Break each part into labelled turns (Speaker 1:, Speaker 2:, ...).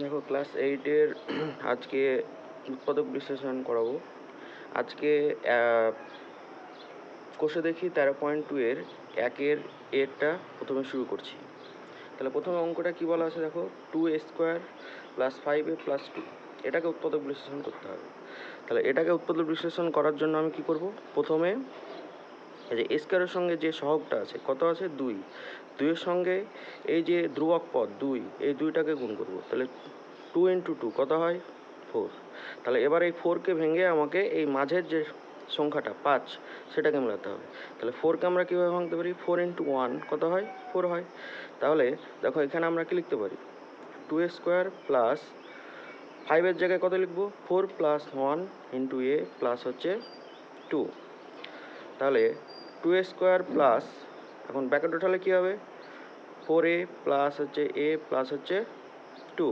Speaker 1: দেখো ক্লাস 8-এর আজকে উৎপাদক বিশ্লেষণ করাবো। আজকে কোষে দেখি 13.2-এর 1-এর এরটা প্রথমে শুরু করছি। তাহলে প্রথমে অঙ্কটা কি বলা আছে দেখো, 2a² + 5a + 2, এটাকে উৎপাদক বিশ্লেষণ করতে হবে। তাহলে এটাকে উৎপাদক বিশ্লেষণ করার জন্য আমি কি করব, প্রথমে এই যে a² সঙ্গে যে সহগটা আছে কত আছে 2, 2-এর সঙ্গে এই যে ধ্রুবক পদ 2, এই 2টাকে গুণ করব। তাহলে 2 × 2 কত হয় 4। তাহলে এবার এই 4কে ভেঙে আমাকে এই মাঝের যে সংখ্যাটা 5 সেটাকে মেলাতে হবে। তাহলে 4কে আমরা কীভাবে ভাঙতে পারি, 4 × 1 কত হয় 4 হয়। তাহলে দেখো এখানে আমরা কি লিখতে পারি, 2a² + 5-এর জায়গায় কত লিখব, 4 + 1 × a প্লাস হচ্ছে 2। তাহলে 2a² প্লাস, এখন ব্র্যাকেট উঠালে কী হবে, 4a প্লাস হচ্ছে a প্লাস হচ্ছে 2।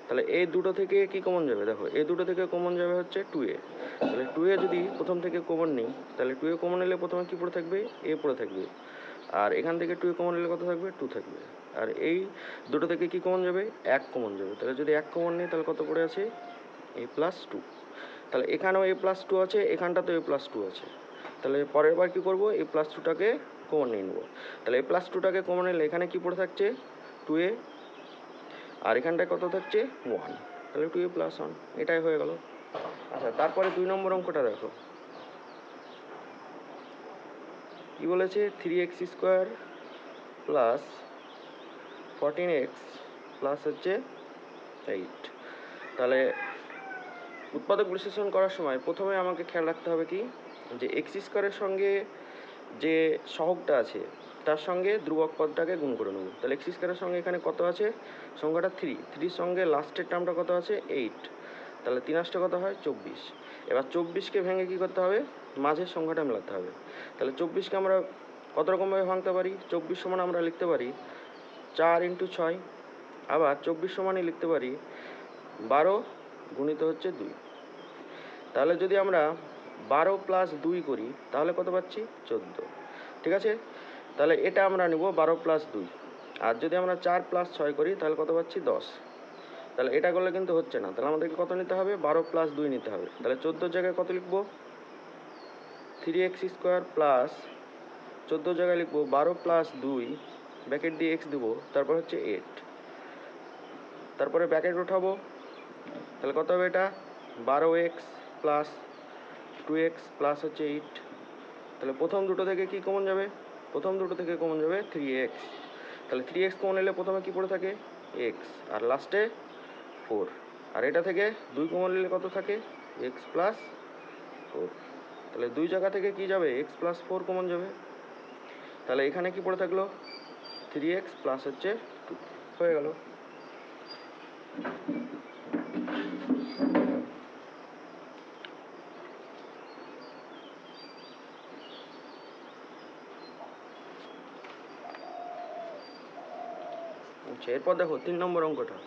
Speaker 1: তাহলে এই দুটো থেকে কি কমন যাবে, দেখো এই দুটো থেকে কমন যাবে হচ্ছে 2a। তাহলে 2a যদি প্রথম থেকে কমন নিই, তাহলে 2a কমন নিলে প্রথমে কি পড়ে থাকবে, a পড়ে থাকবে। আর এখান থেকে 2a কমন নিলে কত থাকবে, 2 থাকবে। আর এই দুটো থেকে কি কমন যাবে, 1 কমন যাবে। তাহলে যদি 1 কমন নিই তাহলে কত পড়ে আছে, a + 2। তাহলে এখানেও a + 2 আছে, এখানটাতেও a + 2 আছে। তাহলে পরের বার কী করবো, a + 2টাকে কমন নিয়ে নেবো। তাহলে a + 2টাকে কমন নিলে এখানে কি পড়ে থাকছে 2a, আর এখানটায় কত থাকছে 1। তাহলে 2a + 1, এটাই হয়ে গেল। আচ্ছা, তারপরে 2 নম্বর অঙ্কটা দেখো কি বলেছে, 3x² + 14x প্লাস হচ্ছে 8। তাহলে উৎপাদক বিশ্লেষণ করার সময় প্রথমে আমাকে খেয়াল রাখতে হবে কি, যে x² সঙ্গে যে সহগটা আছে তার সঙ্গে ধ্রুবক পদটাকে গুণ করে নেব। তাহলে x² সঙ্গে এখানে কত আছে, সংখ্যাটা 3, 3-র সঙ্গে লাস্টের টার্মটা কত আছে 8। তাহলে 3 8 কত হয় 24। এবার 24কে ভেঙে কি করতে হবে, মাঝের সংখ্যাটা মেলাতে হবে। তাহলে 24কে আমরা কত রকমভাবে ভাঙতে পারি, 24 সমান আমরা লিখতে পারি 4 × 6। আবার 24 সমানই লিখতে পারি 12 গুণিত হচ্ছে 2। তাহলে যদি আমরা 12 + 2 করি তাহলে কত পাচ্ছি 14। ঠিক আছে, তাহলে এটা আমরা নেব 12 + 2। আর যদি আমরা 4 + 6 করি তাহলে কত পাচ্ছি 10। তাহলে এটা করলে কিন্তু হচ্ছে না, তাহলে আমাদেরকে কত নিতে হবে, 12 + 2 নিতে হবে। তাহলে 14 জায়গায় কত লিখব, 3x² প্লাস 14 জায়গায় লিখব 12 + 2 ব্র্যাকেট দিয়ে x দেবো, তারপর হচ্ছে 8। তারপরে ব্র্যাকেট উঠাবো, তাহলে কত হবে এটা 12x প্লাস 2x প্লাস হচ্ছে 8। তাহলে প্রথম দুটো থেকে কি কমন যাবে, প্রথম দুটো থেকে কমন যাবে 3x। তাহলে 3x কমন নিলে প্রথমে কি পড়ে থাকে x, আর লাস্টে 4। আর এটা থেকে 2 কমন নিলে কত থাকে x + 4। তাহলে 2 জায়গা থেকে কি যাবে, x + 4 কমন যাবে। তাহলে এখানে কি পড়ে থাকলো 3x প্লাস হচ্ছে 2, হয়ে গেল। আচ্ছা, এরপর দেখো 3 নম্বর অঙ্কটা,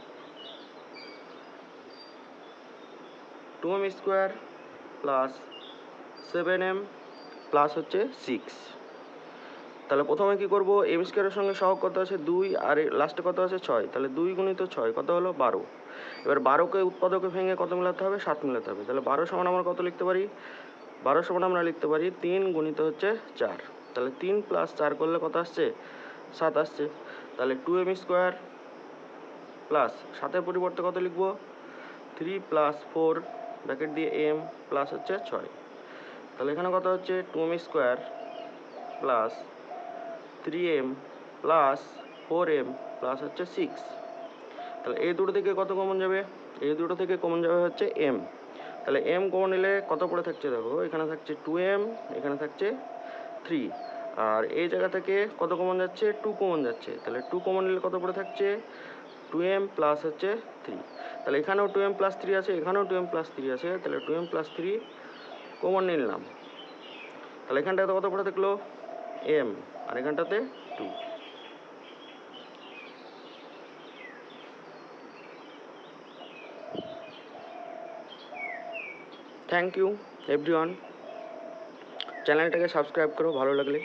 Speaker 1: 2m² প্লাস 7m প্লাস হচ্ছে 6। তাহলে প্রথমে কি করব, m² সঙ্গে সহগ কত আছে 2, আর লাস্টে কত আছে 6। তাহলে 2 × 6 কত হলো 12। এবার 12কে উৎপাদকে ভেঙে কত মেলাতে হবে, 7 মেলাতে হবে। তাহলে 12 সমান আমরা কত লিখতে পারি, 12 সমান আমরা লিখতে পারি 3 গুণিত হচ্ছে 4। তাহলে 3 + 4 করলে কত আসছে 7 আসছে। তাহলে 2m² প্লাস 7-এর পরিবর্তে কত লিখব, 3 + 4 ব্র্যাকেট দিয়ে m প্লাস হচ্ছে 6। তাহলে এখানে কত হচ্ছে 2m² plus 3m plus 4m plus হচ্ছে 6। তাহলে এই দুটো থেকে কত কমন যাবে, এই দুটো থেকে কমন যাবে হচ্ছে m। তাহলে m কমন নিলে কত পড়ে থাকছে, দেখো এখানে থাকছে 2m, এখানে থাকছে 3। আর এই জায়গা থেকে কত কমন যাচ্ছে 2 কমন যাচ্ছে। তাহলে 2 কমন নিলে কত পড়ে থাকছে 2m প্লাস হচ্ছে 3। তাহলে এখানেও 2m + 3 আছে, এখানেও 2m + 3 আছে। তাহলে 2m + 3 কমন নিলাম। তাহলে এখানটাতে কত পড়ে থাকলো m, আর এখানটাতে 2। থ্যাংক ইউ এভরিওয়ান, চ্যানেলটাকে সাবস্ক্রাইব করো ভালো লাগলে।